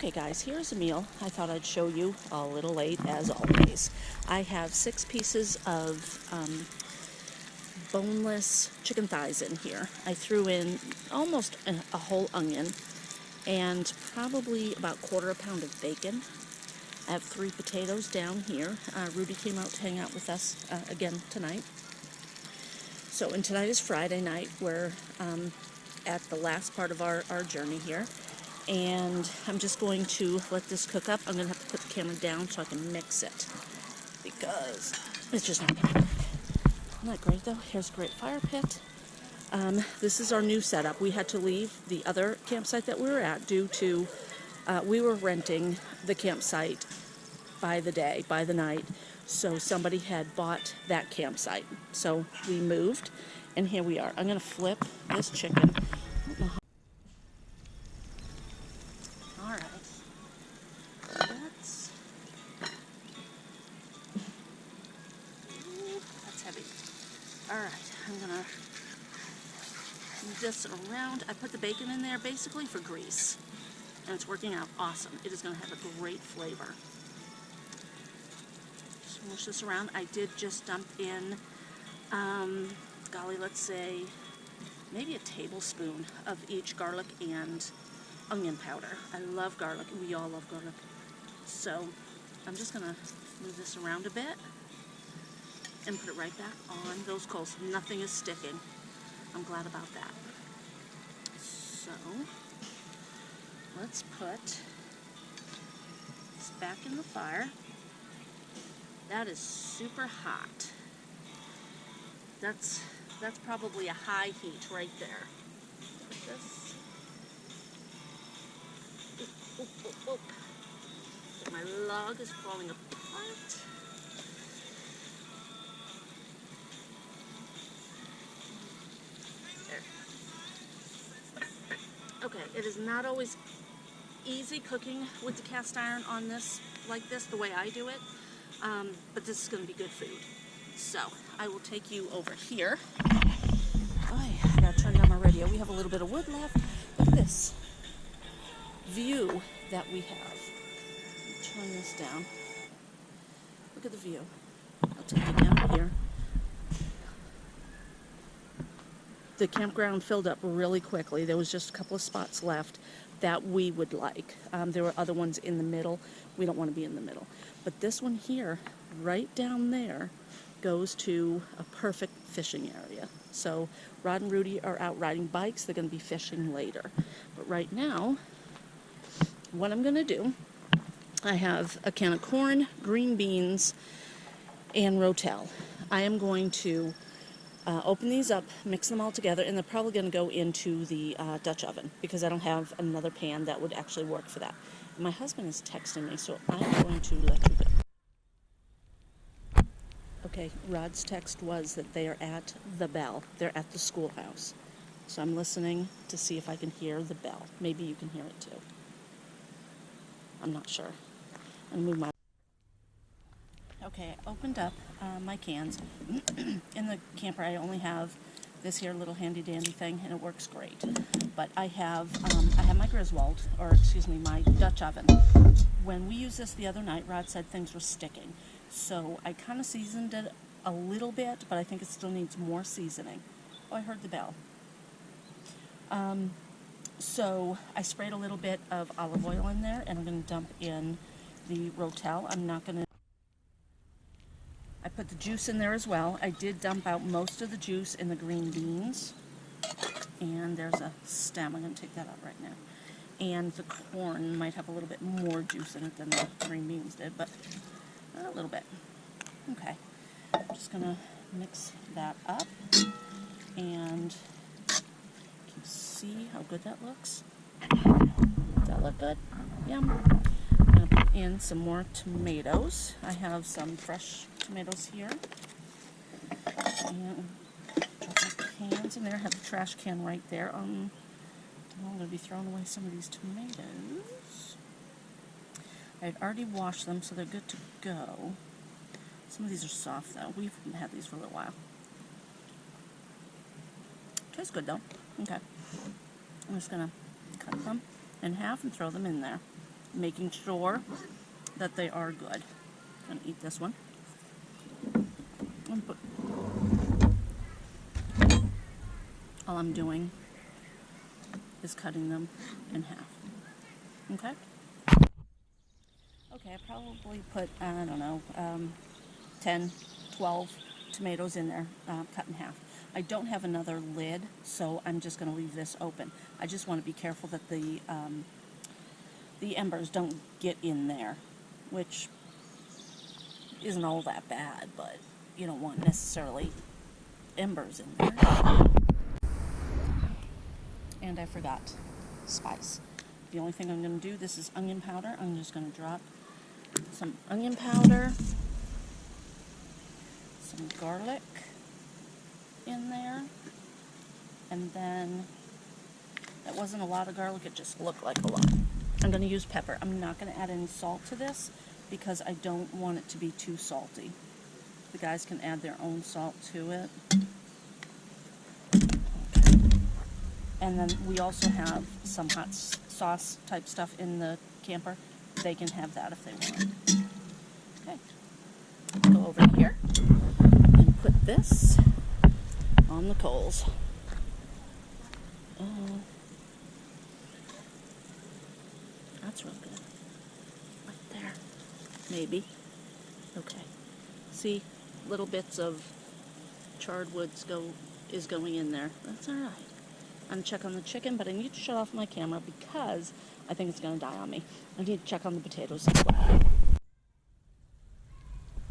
Okay guys, here's a meal I thought I'd show you a little late as always. I have 6 pieces of boneless chicken thighs in here. I threw in almost a whole onion and probably about 1/4 pound of bacon. I have 3 potatoes down here. Rudy came out to hang out with us again tonight. And tonight is Friday night. We're at the last part of our journey here. And I'm just going to let this cook up. I'm going to have to put the camera down so I can mix it because it's just not going to work. Isn't that great though? Here's a great fire pit. This is our new setup. We had to leave the other campsite that we were at due to we were renting the campsite by the day, by the night. So somebody had bought that campsite. So we moved and here we are. I'm going to flip this chicken. That's heavy. Alright, I'm gonna move this around. I put the bacon in there basically for grease. And it's working out awesome. It is gonna have a great flavor. Smush this around. I did just dump in, golly, let's say, maybe a tablespoon of each garlic and onion powder. I love garlic. We all love garlic. So I'm just gonna move this around a bit and put it right back on those coals. Nothing is sticking. I'm glad about that. So let's put this back in the fire. That is super hot. That's probably a high heat right there. Put this. Oop, oop, oop, oop. My log is falling apart. Okay, it is not always easy cooking with the cast iron on this, like this, the way I do it, but this is going to be good food. So, I will take you over here. I gotta turn down my radio. We have a little bit of wood left. Look at this view that we have. Turn this down. Look at the view. I'll take you down here. The campground filled up really quickly. There was just a couple of spots left that we would like. There were other ones in the middle. We don't want to be in the middle. But this one here, right down there, goes to a perfect fishing area. So Rod and Rudy are out riding bikes. They're going to be fishing later. But right now, what I'm going to do, I have a can of corn, green beans, and rotel. I am going to open these up, mix them all together, and they're probably going to go into the Dutch oven because I don't have another pan that would actually work for that. My husband is texting me, so I'm going to let you go. Okay, Rod's text was that they are at the bell. They're at the schoolhouse. So I'm listening to see if I can hear the bell. Maybe you can hear it too. I'm not sure. I'm gonna move my... Okay, I opened up my cans. In the camper I only have this here little handy dandy thing and it works great. But I have my Griswold, or excuse me, my Dutch oven. When we used this the other night, Rod said things were sticking. So I kind of seasoned it a little bit, but I think it still needs more seasoning. Oh, I heard the bell. So I sprayed a little bit of olive oil in there and I'm going to dump in the rotel. I'm not going to... I put the juice in there as well. I did dump out most of the juice in the green beans. And there's a stem. I'm going to take that out right now. And the corn might have a little bit more juice in it than the green beans did, but a little bit. Okay. I'm just going to mix that up. And you can see how good that looks. Does that look good? Yum. I'm going to put in some more tomatoes. I have some fresh tomatoes here. And drop my cans in there. I have the trash can right there. I'm going to be throwing away some of these tomatoes. I had already washed them, so they're good to go. Some of these are soft, though. We've had these for a little while. Tastes good, though. Okay. I'm just going to cut them in half and throw them in there. making sure that they are good. I'm gonna eat this one. All I'm doing is cutting them in half. Okay? Okay, I probably put, I don't know, 10, 12 tomatoes in there, cut in half. I don't have another lid, so I'm just going to leave this open. I just want to be careful that the embers don't get in there, which isn't all that bad, but you don't want necessarily embers in there. And I forgot spice. The only thing I'm going to do, this is onion powder. I'm just going to drop some onion powder, some garlic in there, and then that wasn't a lot of garlic, it just looked like a lot. I'm going to use pepper. I'm not going to add any salt to this because I don't want it to be too salty. The guys can add their own salt to it. Okay. And then we also have some hot sauce type stuff in the camper. They can have that if they want. Okay. Go over here and put this on the coals. That's real good. Right there. Maybe. Okay. See, little bits of charred wood is going in there. That's alright. I'm going to check on the chicken, but I need to shut off my camera because I think it's going to die on me. I need to check on the potatoes as well.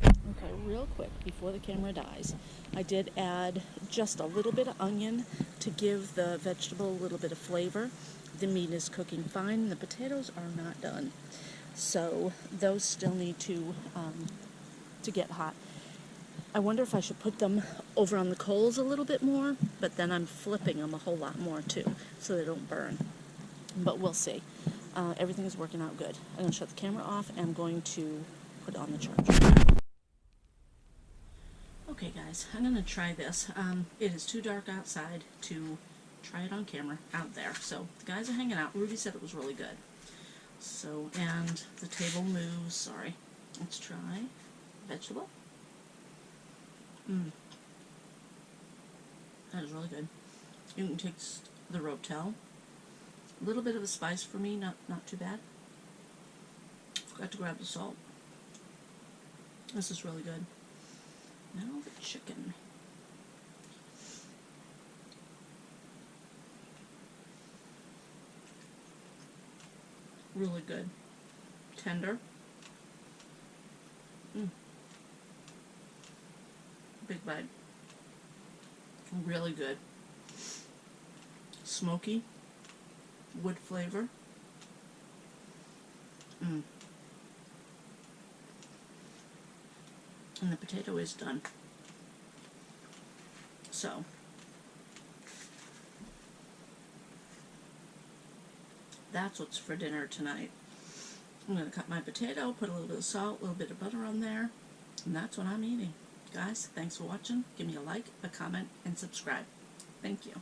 Okay, real quick, before the camera dies, I did add just a little bit of onion to give the vegetable a little bit of flavor. The meat is cooking fine. The potatoes are not done. So those still need to get hot. I wonder if I should put them over on the coals a little bit more, but then I'm flipping them a whole lot more too, so they don't burn. But we'll see. Everything is working out good. I'm going to shut the camera off and I'm going to put it on the charger. Okay guys, I'm going to try this. It is too dark outside to try it on camera out there. So the guys are hanging out. Ruby said it was really good. So, and the table moves. Sorry. Let's try vegetable. That is really good. You can taste the rotel. A little bit of a spice for me, not too bad. Forgot to grab the salt. This is really good. Now the chicken. Really good. Tender. Big bite. Really good. Smoky. Wood flavor. And the potato is done. So, that's what's for dinner tonight. I'm going to cut my potato, put a little bit of salt, a little bit of butter on there, and that's what I'm eating. Guys, thanks for watching. Give me a like, a comment, and subscribe. Thank you.